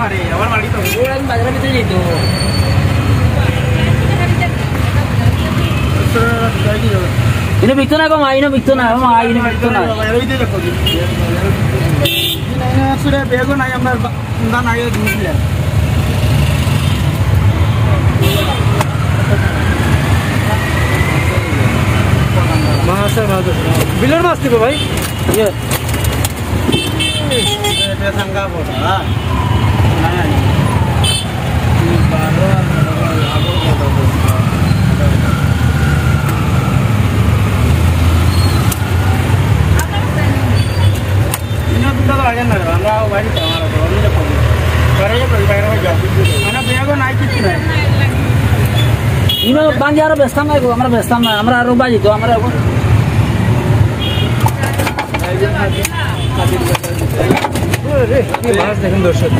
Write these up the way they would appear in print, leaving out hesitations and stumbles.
মারে আবার মারি তো ওরা বাজারের ভিতরে যেত ইনো বিকতো না গো মা ইনো বিকতো না মা ইনো বিকতো না এই যে দেখো না আসলে বেগো নাই আমরা না নাই দিলে মাছ মাছ বিলের মাছ দিব ভাই ইয়ে এটা সংজ্ঞা বড় হ্যাঁ না না বারো আবর বড় ইনো দুটো লাগে না আমরা বাড়ি আমরা বড় করে বাইরে হয়ে যাও মানে বেগো নাই কিছু নাই ইনো বাঙ্গি আরো বেস্তাম নাই গো আমরা বেস্তাম না আমরা আরো বাজি তো আমরা মাছ দেখুন দর্শক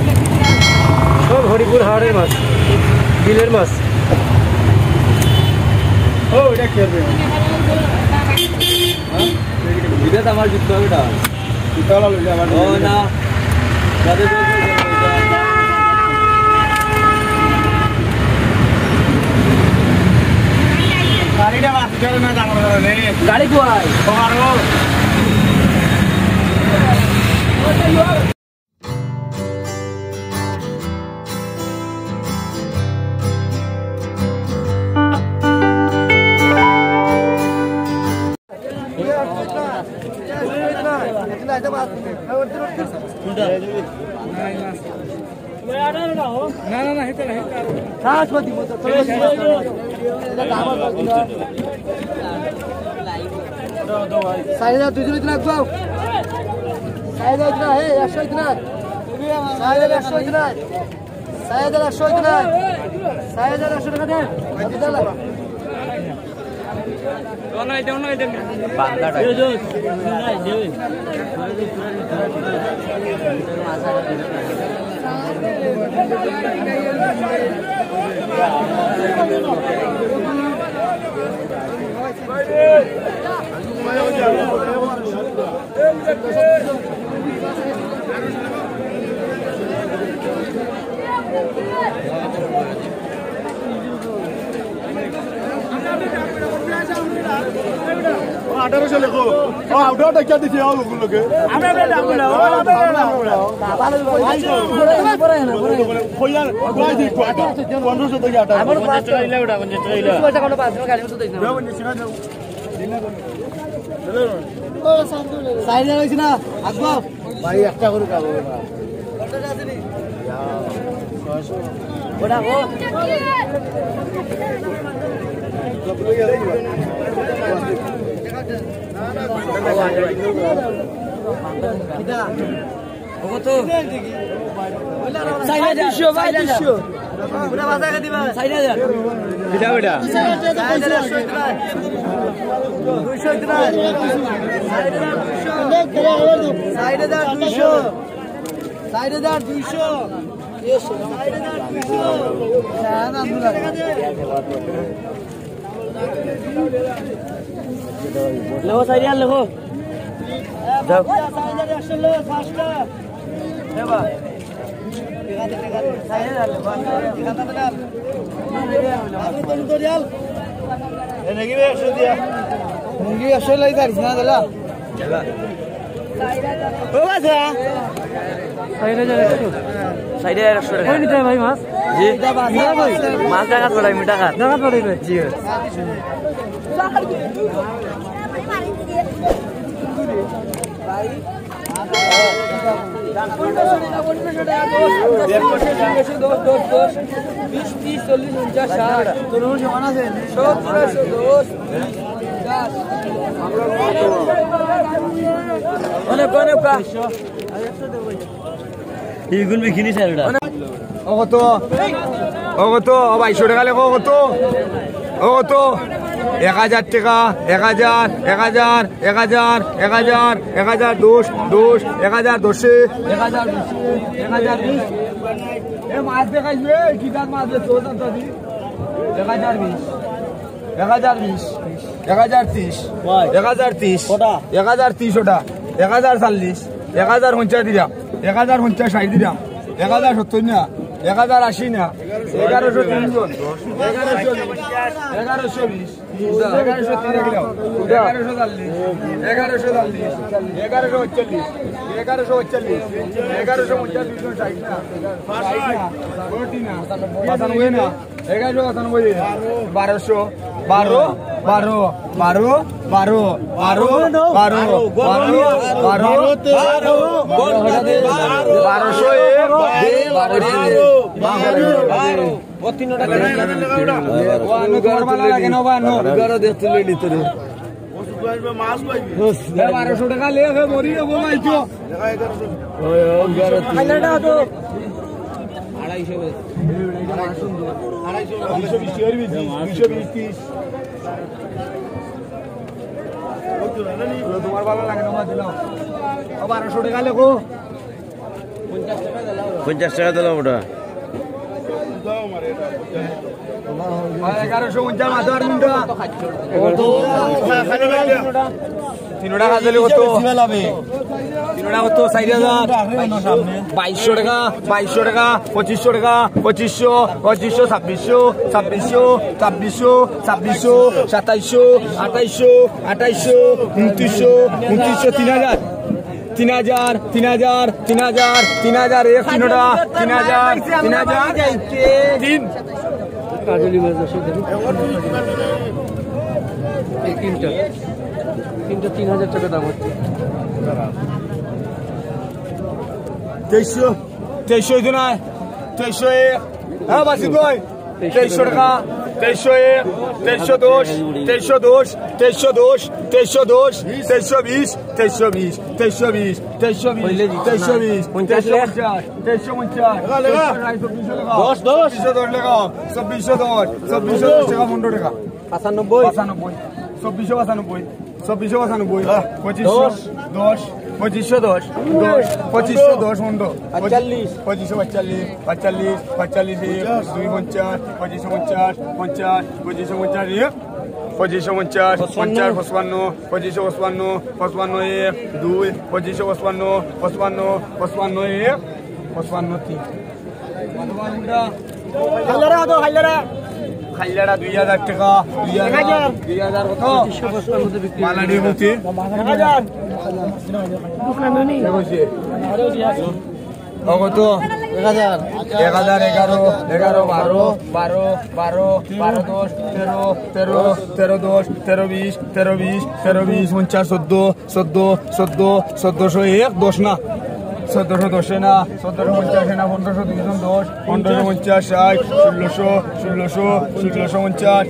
সব হরিপুর হাওড়ের মাছ বিলের মাছ ও এটা কি হবে বিলেত আমার যুক্ত হবে এটা ইতালা লইলে আবার ও না দাদা গাড়িটা মাছ চলে না জানো রে গাড়ি কোয়াই ওমারো না না না হেতে না হেতে খাস মত দিব তো সাইদা তুই যদি না যাও সাইদা ইতনা হে 100 ইতনা সাইদা 100 ইতনা সাইদা 100 ইতনা সাইদা 100 টাকা দে দাদা কোন আইতে কোন আইতে বান্দাটা দে দে নাই দে আঠারোশো লেখো আউটারটা কে দিচ্ছে ওগুলোকে পনেরোশো থেকে না আসবো ভাই একটা করে খাবো লেখো সাইডে আর লেখো যাও মুঙ্গি 100 লাই দাঁড়িস না দিলা ও বাসা সাইডে যা সাইডে 100 টাকা কই নিতে ভাই মাছ জি মাছ টাকা পড়াই মিটা টাকা টাকা পড়াইবে জি ভাই বাইশো টাকা লেখো কত ও কত 1000 টাকা 1000 1000 1000 1000 1000 10 10 1000 10 1000 10 এ মাছ দেখাইছে কি দাম মাছ তো দাদি 1020 1020 1030 1030 ওটা 1030 ওটা 1040 1050 দিলাম 1050 60 দিলাম 1070 না 1080 না 1103 জন 1120 1120 টাকা লেগে মরি যাবো মাইছো 220 তোমার ভালো লাগে না দিলাম 1200 টাকা লেখো 50 টাকা দিলাম ওটা 1150 মাথার মুন্ডা তিনটা কাজলে কত তিনটা কত 4000 2200 টাকা 2500 টাকা 2500 2600 2700 2700 2700 2700 2800 2900 3000 3000 3000 3000 3000 एक तीनोटा 3000 तीन কাজলি মাছ দশে দেবে তিনটা 3000 টাকা দাম হচ্ছে 2300 দিন আয় 2300 হ্যাঁ বাসি ভাই 2300 টাকা 2301 2310 2310 2310 2310 2320 2320 2320 খাইলারা 2000 টাকা 2000 কত মালাডি মুতি 1000 কত 1000 11 12 12 12 10 13 10 20 1401 10 না 1410 না 1450 না 1500 210 1550 60 1650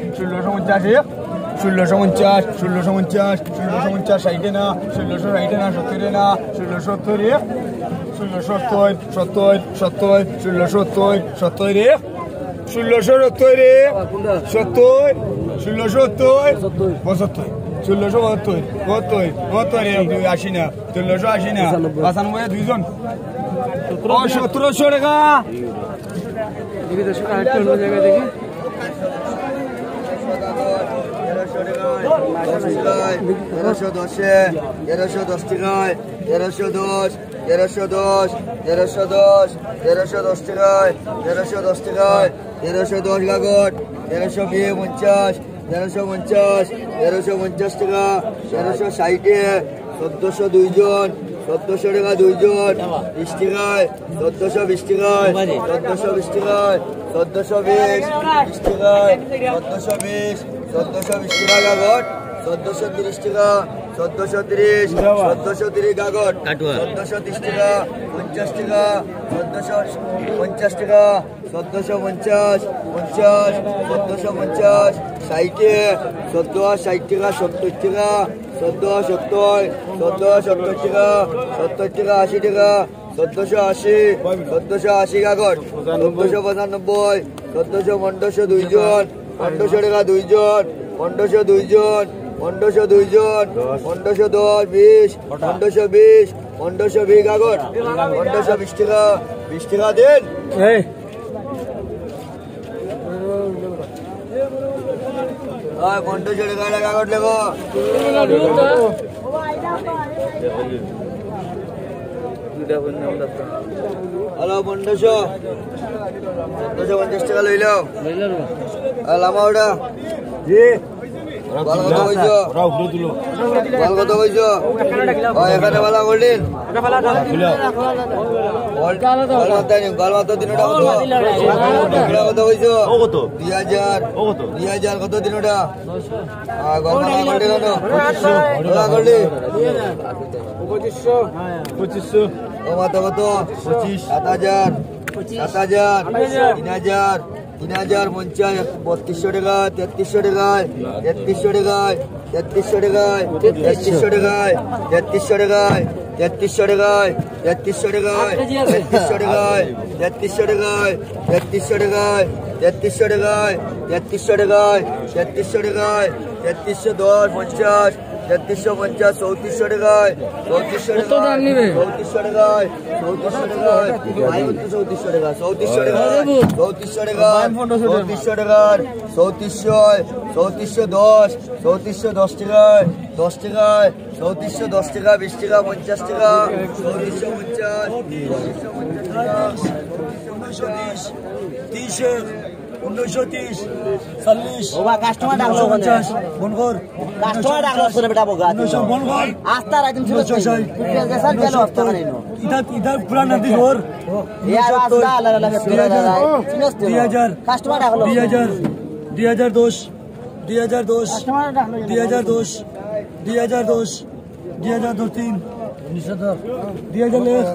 1650 60 না 1660 না 70 না 1670 দুইজন 1700 টাকা দেখি 1402 জন 1400 টাকা দুইজন 20 টাকায় 1420 টাকায় 1420 টাকায় 1420 টাকায় 1420 টাকা গাগট 1430 টাকা 1430 গাগট 1430 টাকা 50 টাকা 1450 টাকা 1450 1450 60 টাকা 70 টাকা 70 টাকা 80 টাকা 1480 গাগট 1495 1400 দুইজন 1500 টাকা দুইজন 1502 জন 1502 জন 1510 20 1520 গাগট 1520 টাকা 20 টাকা দেন এই 1500 টাকা গাগট লেগো হ্যালো 1550 টাকা লইল লামা ওটা জি কত কইছ এখানে ভালো করলেন কত কইছ 2000 কত দিন ওটা করলি 2500 ও মাথা কত 7000 3000 3050 3200 টাকা 3300 টাকায় 3300 টাকায় 3300 টাকায় 3300 টাকায় 3300 টাকায় 3300 টাকায় 3300 টাকায় 3300 টাকায় 3300 টাকায় 3300 টাকায় 3300 টাকায় 3300 টাকায় 3300 টাকায় 3310 50 3350 3400 টাকায় 3400 টাকায় 3400 টাকায় 3400 টাকায় 3400 টাকা 3400 টাকায় 3400 টাকায় 3400 টাকায় 3410 3410 টাকায় 10 টাকায় 3410 টাকা 20 টাকা 50 টাকা 3450 1930 40 ওবা কাস্টমার ডাকলো 50 বনগর কাস্টমার ডাকলো করে বেটা বগা বনগর আস্তা রাইতুম ছিল গেসাল গেল আস্তা মানে নো ইধর পুরা নদী ওর ইয়ার আস্তা লা লা চিনস 2000 কাস্টমার ডাকলো 2010 কাস্টমার ডাকলো 2010 3 2010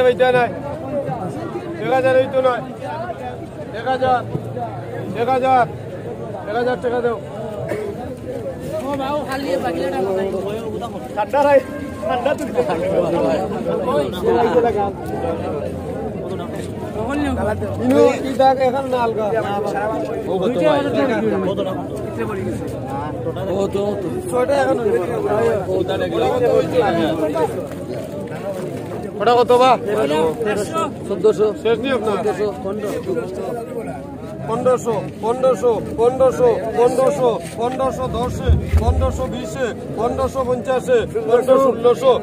বইতে নাই 1000 হইতো নয় 1000 টাকা দাও ও বাউ খালি বাকিটা ঠান্ডা রাই ঠান্ডা তুই ইনো কি দাগ এখন না আলগা ও তো ছোট এখন ওটা কত বা 1400 শেষ নি আপনার 1500 1500 1500 1500 1510 1520 1550 1600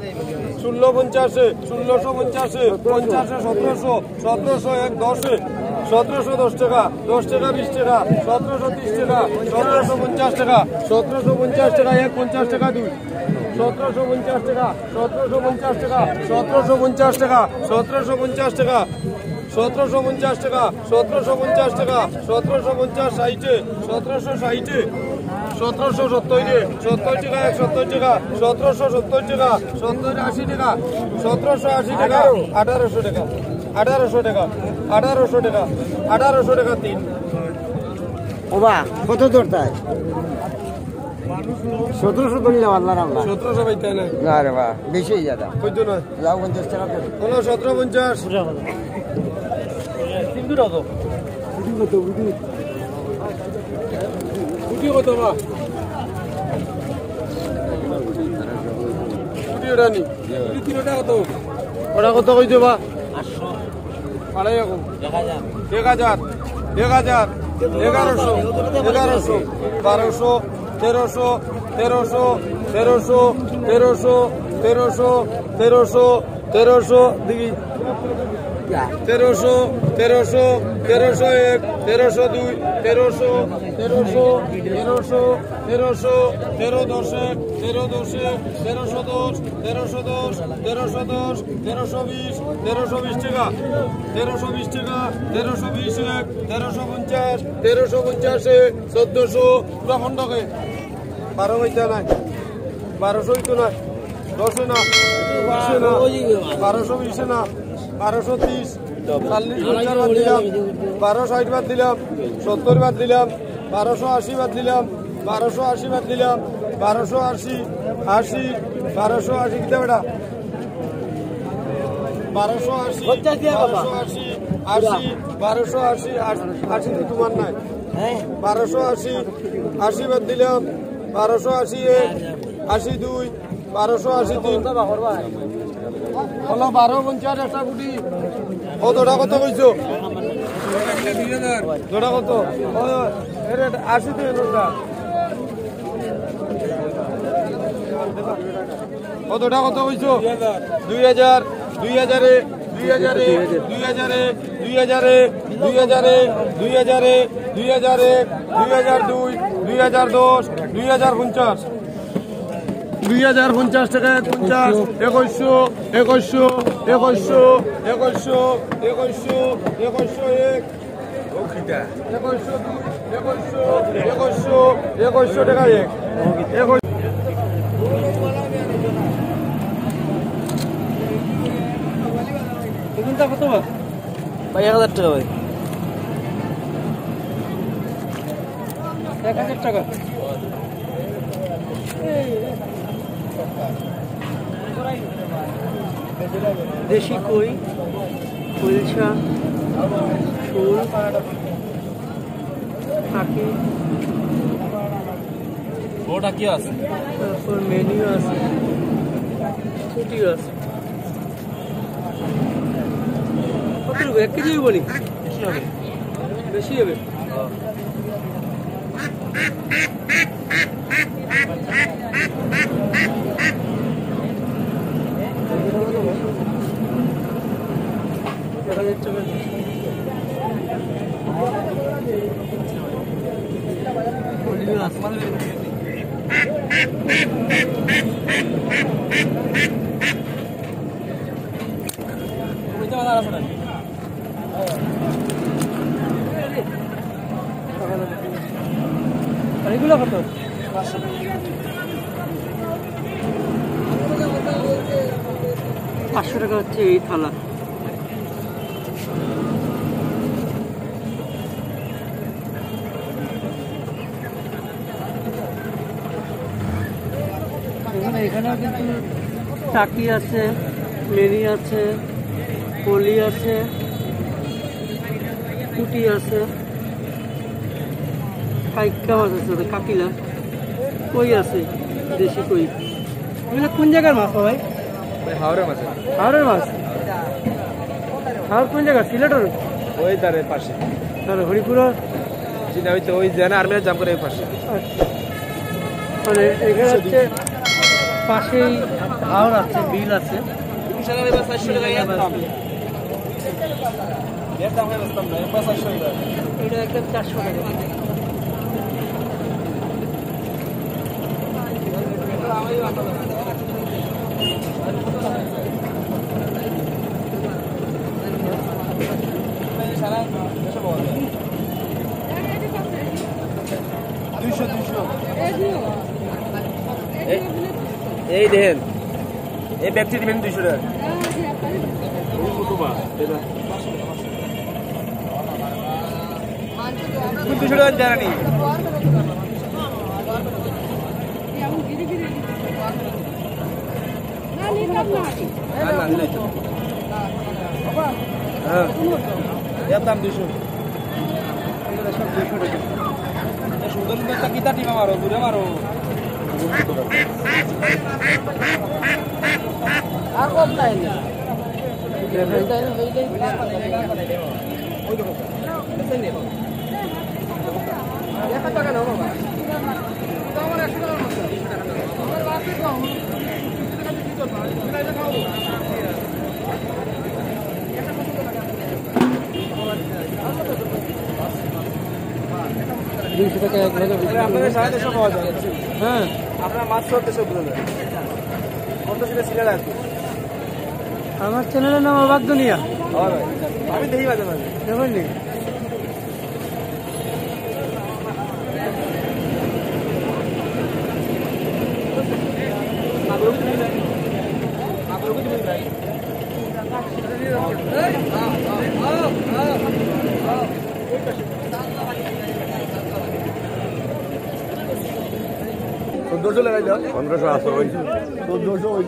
1650 1650 50 1700 1700 1 10 1710 টাকা 10 টাকা 20 টাকা 1730 টাকা 1750 টাকা 1750 টাকা 1 50 টাকা 2 1750 টাকা 1750 টাকা 1750 টাকা 1750 টাকা 1750 টাকা 1750 টাকা 1750 60 1760 1770 70 টাকা 70 টাকা 1770 টাকা 70 80 টাকা 1780 টাকা 1800 টাকা 1800 টাকা 1800 টাকা 1800 টাকা 3 ওবা কত দরতায় 1700 বললে আল্লাহর আল্লাহ 1700 বাইতে না না রে বা বেশি জাদা কইতো না যাও 50 টাকা করে হলো 1750 কিন্তু রাখো ভিডিও কত বা ভিডিও রানি ভিডিওটা কত ওটা কত কইছো বা 800 আড়াই রকম 1000 1100 1200 1300 1300 দেখি 1300 1 1300 2 1300 1310 1310 1310 1310 1310 1320 1320 টাকা 1320 টাকা 1320 1350 1350 1400 পুরা খন্ডকে 12 হইতে নাই 1200 হইতো না 10 না 1220 না 1230 40 বাদ দিলাম 1260 বাদ দিলাম 70 বাদ দিলাম 1280 বাদ দিলাম 1280 বাদ দিলাম 1280 80 1280 কিটা বেটা 1280 1280 তো তোমার নাই 1280 80 বাদ দিলাম 1280 82 1280 হলো 1250 একটা গুটি ও দোটা কত কইছো দোটা কত এর 80 তো এনোটা ও দোটা কত কইছো 2000 2000 2000 2000 2000 2000 2000 2002 2010 2050 2050 টাকা 50 2100 2100 2100 2100 2100 2100 ও কিটা 2100 টাকা এক 21 এগুনটা কত ভাই 1000 টাকা ভাই 1000 টাকা দেশি কই কুলসা ফুল পাখি ওটা কি আছে তারপর মেনু আছে ছুটিও আছে কত রুপে 1 কেজি বলি বেশি হবে এগুলো কত 500 টাকা হচ্ছে এই থালা এখানেও কিন্তু টাকি আছে মেরি আছে পলি আছে কুটি আছে কাইকা মাছ আছে কাকিলা কই আছে দেশি কই এগুলো কোন জায়গার মাছ ভাই হাওড়ের মাছ হাওড়ের মাছ হাওড় কোন জায়গা সিলেটের ওই তারে পাশে তাহলে হরিপুর চিনা হইতো ওই জানা আর্মিরা জাম করে পাশে মানে এখানে হচ্ছে পাশেই হাওড় আছে বিল আছে এটা একদম 400 টাকা এই দেখেন এই ব্যক্তি দিবেন 200 টাকা দুশো টাকা জানি এর দাম 200 সুন্দর সুন্দর কিতা টিমা মারো দূরে মারো আর কম নাই টাকা নাও বাবা আমার 100 টাকা আমার বাসে কম 200 টাকা এক ভাগে আপনাদের 150 পাওয়া যায় হ্যাঁ আপনারা মাছ ধরতে সব বলে দেন কত ছিল সিলেট আছে আমার চ্যানেলের নাম অবাক দুনিয়া আমি দেখি মাঝে মাঝে দেখুন 1400 লাগাই দাও 1500 আছে ওই 1400 ওই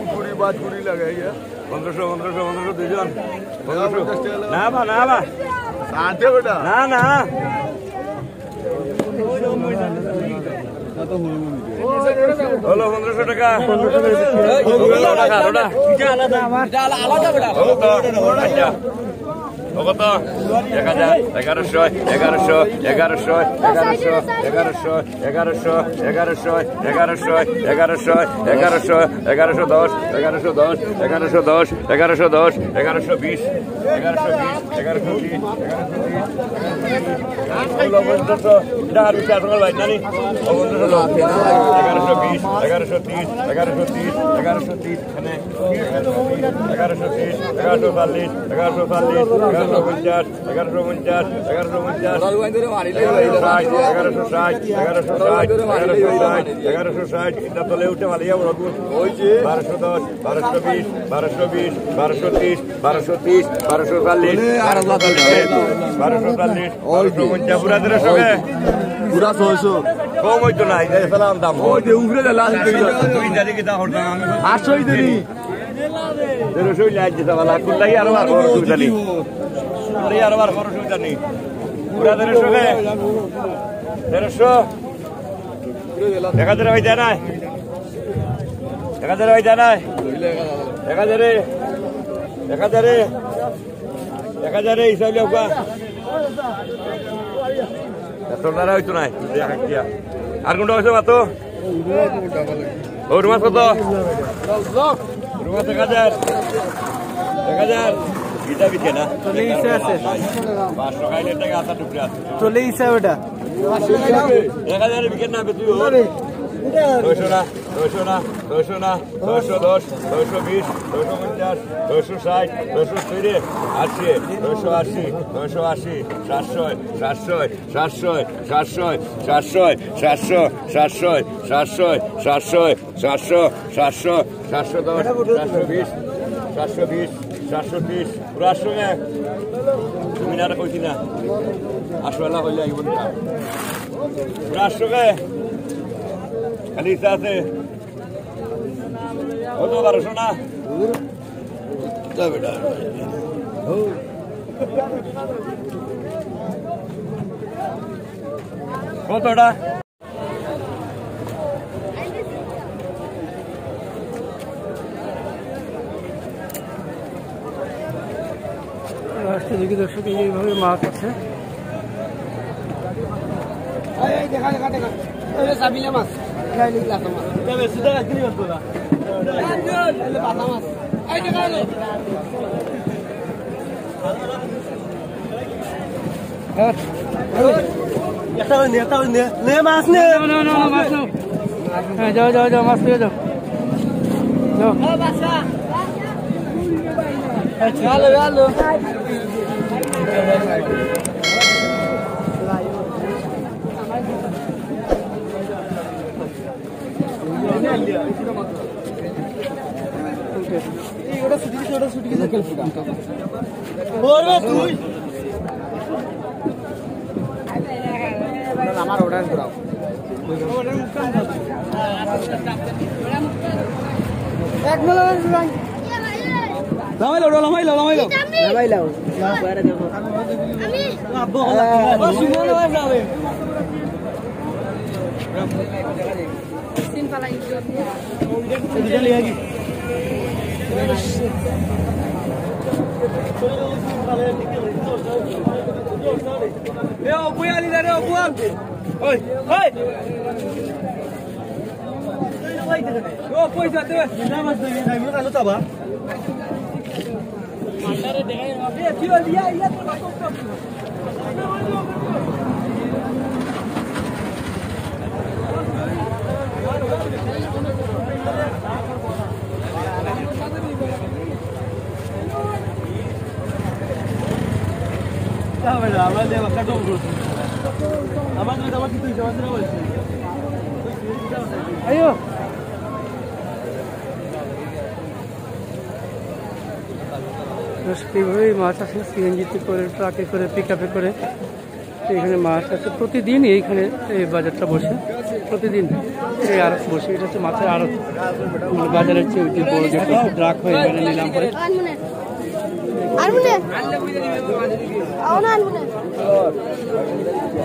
20 বাদ 20 লাগাই 1500 দুইজন 1500 না বা আনতে বেটা না হলো 1500 টাকা 1500 টাকা ওটা আলাদা আমার আলাদা বেটা কত 1100 উঠে মালিয়া 1210 1220 1230 1240 পুরা 600 কম হইতো না সালাম দাম ওই যে উপরে লাল তুই জানি কি তা হরতাম আমি 800 দেনি 1300 লাইজ দিতে বলা কুল্লাই আরো আর বড় সুবিধা নেই কুল্লাই আরো আর বড় সুবিধা নেই পুরা 1300 কে 1300 1000 হই যায় না 1000 হই যায় না 1000 হিসাব লিও কা তোমরা হইতো না আর কোনটা হইছে মাত্র ওর মাছ কত রুমা 1000 গীতা বিকে না চলে ইসে আছে 500 খাইলে টাকা আতা টুকরা চলে ইসে ওটা 1000 বিকে না বেতুই ও 200 না 210 220 250 260 270 80 280 700 720 পুরা সঙ্গে তুমি না কইছি না আসলা হইলে আইব না পুরা সঙ্গে খালি সাথে কত 1200 না বেটা কতটা রাষ্ট্রীয় দর্শক এইভাবে মাছ আছে যাও মাছ পেয়ে যাও Halo. আমার অর্ডার করাও এক লামাইলো বাইরে দেখো আমি আব্বু সুমন ওই যাবে সিন পালাই দিদি ले आगी ए ओ बुया ली रे ओ बुआ ओए ओए ओ पैसा दे नामाज दे नाइ म कालो तबा मांडारे देखाइ ए थियो लिया या तो বেটা আমরা যে বাচ্চা কম করছি আমার যদি আমার কিছু হিসাব আছে না বলছি আইও এইভাবেই মাছ আসলে সিএনজিতে করে ট্রাকে করে পিক আপে করে এখানে মাছ আছে প্রতিদিন, এইখানে এই বাজারটা বসে প্রতিদিন, এই আড়ত বসে। এটা হচ্ছে মাছের আড়ত, বাজারের চেয়ে যে বড় যেটা ট্রাক হয়ে এখানে নিলাম পরে।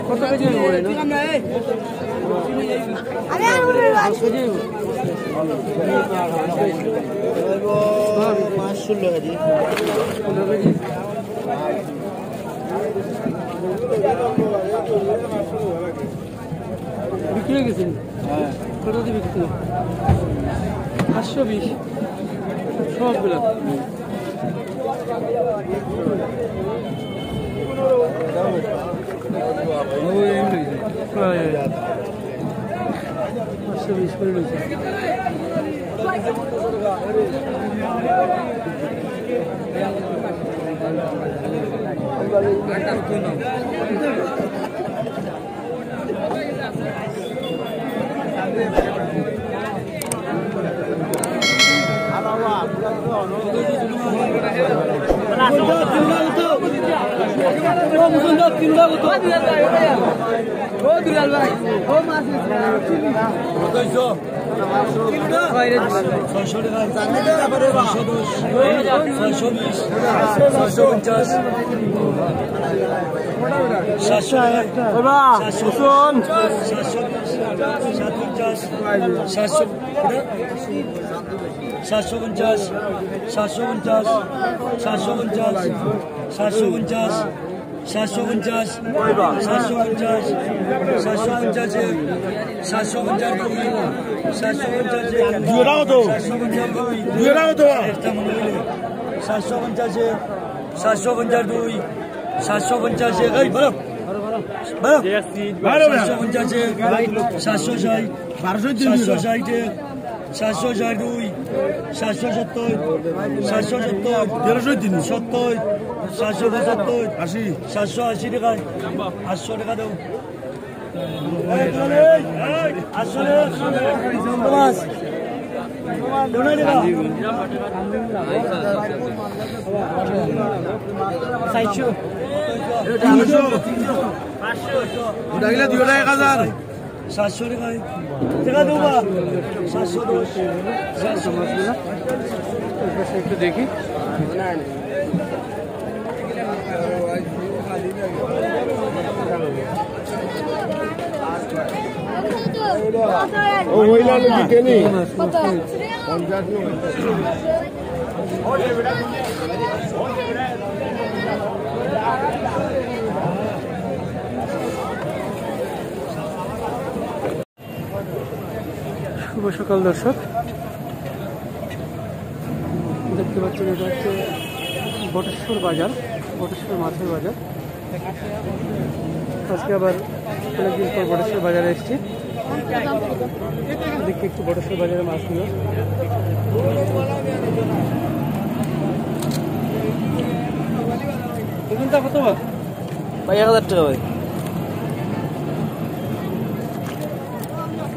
কত কেজি বলে না? 16 কেজি। বিক্রি হয়ে গেছেন? কত দিয়ে বিক্রি? 520 সবগুলো। করে রয়েছে। একটু দেখি শুভ সকাল দর্শক, দেখতে পাচ্ছেন এটা হচ্ছে বটেশ্বর বাজার, বটেশ্বর মাছের বাজার। আজকে আবার অনেকদিন পর বটেশ্বর বাজারে এসেছি, দেখি একটু বটেশ্বর বাজারে মাছগুলো। এখানটা কত ভাই? 1000 টাকা ভাই।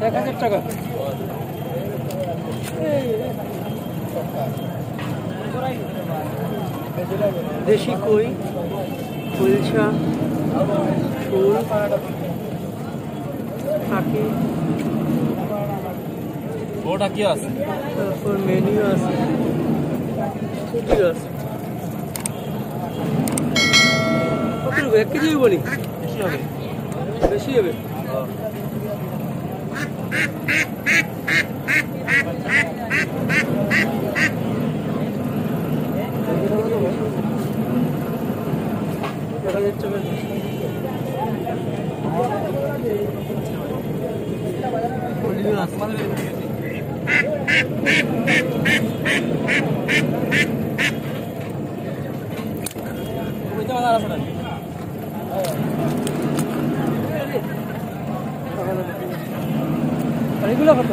1000 টাকা। দেশি কই, কুলছা, ফুল, কাকি, ওটা কি আছে, তারপর মেনু আছে, ছুটিও আছে। কত রুপে 1 কেজি বলি? বেশি হবে, বেশি হবে। এগুলো কত?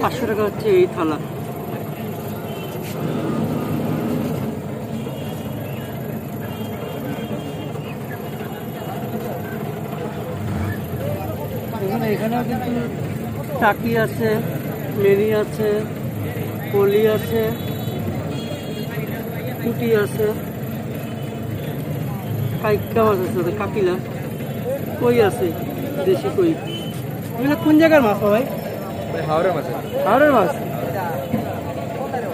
500 টাকা হচ্ছে এই থালা। এখানেও কিন্তু টাকি আছে, মেনি আছে, পলি আছে, পুঁটি আছে, কাইকা মাছ আছে, কাকিলা, কই আছে, দেশি কই। এগুলো কোন জায়গার মাছ ভাই? হাওড়ের মাছ। হাওড়ের মাছ?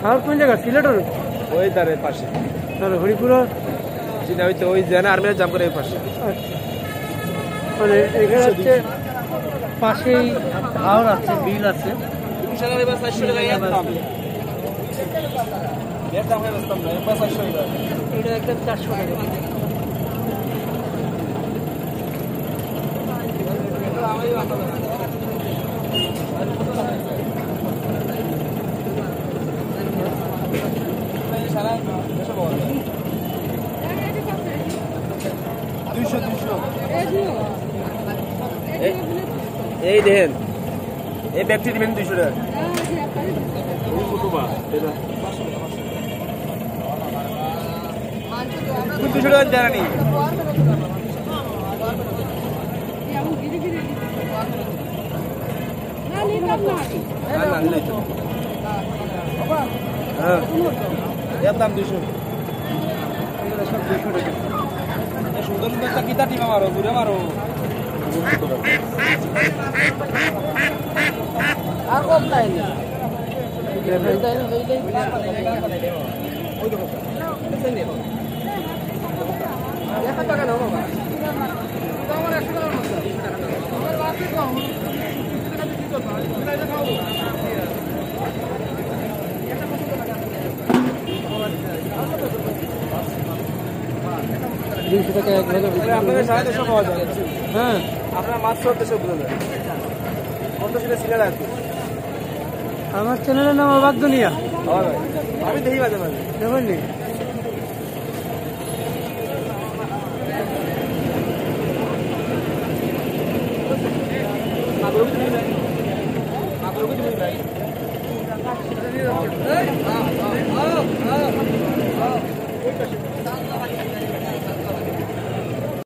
হাওড় কোন জায়গা? সিলেটের? ওই ধারে পাশে। তাহলে হরিপুর চিনা হইতে ওই জেনা আর্মির জাম করে পাশে। মানে এখানে হচ্ছে পাশেই হাওড় আছে, বিল আছে। এটা একদম 400 টাকা। এই দেখেন, এই ব্যক্তি দিবেন 200 টাকা। 200 টাকা জানি। এর দাম 200। সুন্দর সুন্দর কিতা টিমা মারো, ঘুরে মারো। আর কম নাই না। আপনাদের সাথে সব পাওয়া যায়। হ্যাঁ, আপনার মাছ ধরতে সব বলে দেয়। কত সেটা সিলেট আছে। আমার চ্যানেলের নাম অবাক দুনিয়া। আমি দেখি মাঝে মাঝে। দেখুননি মাগুর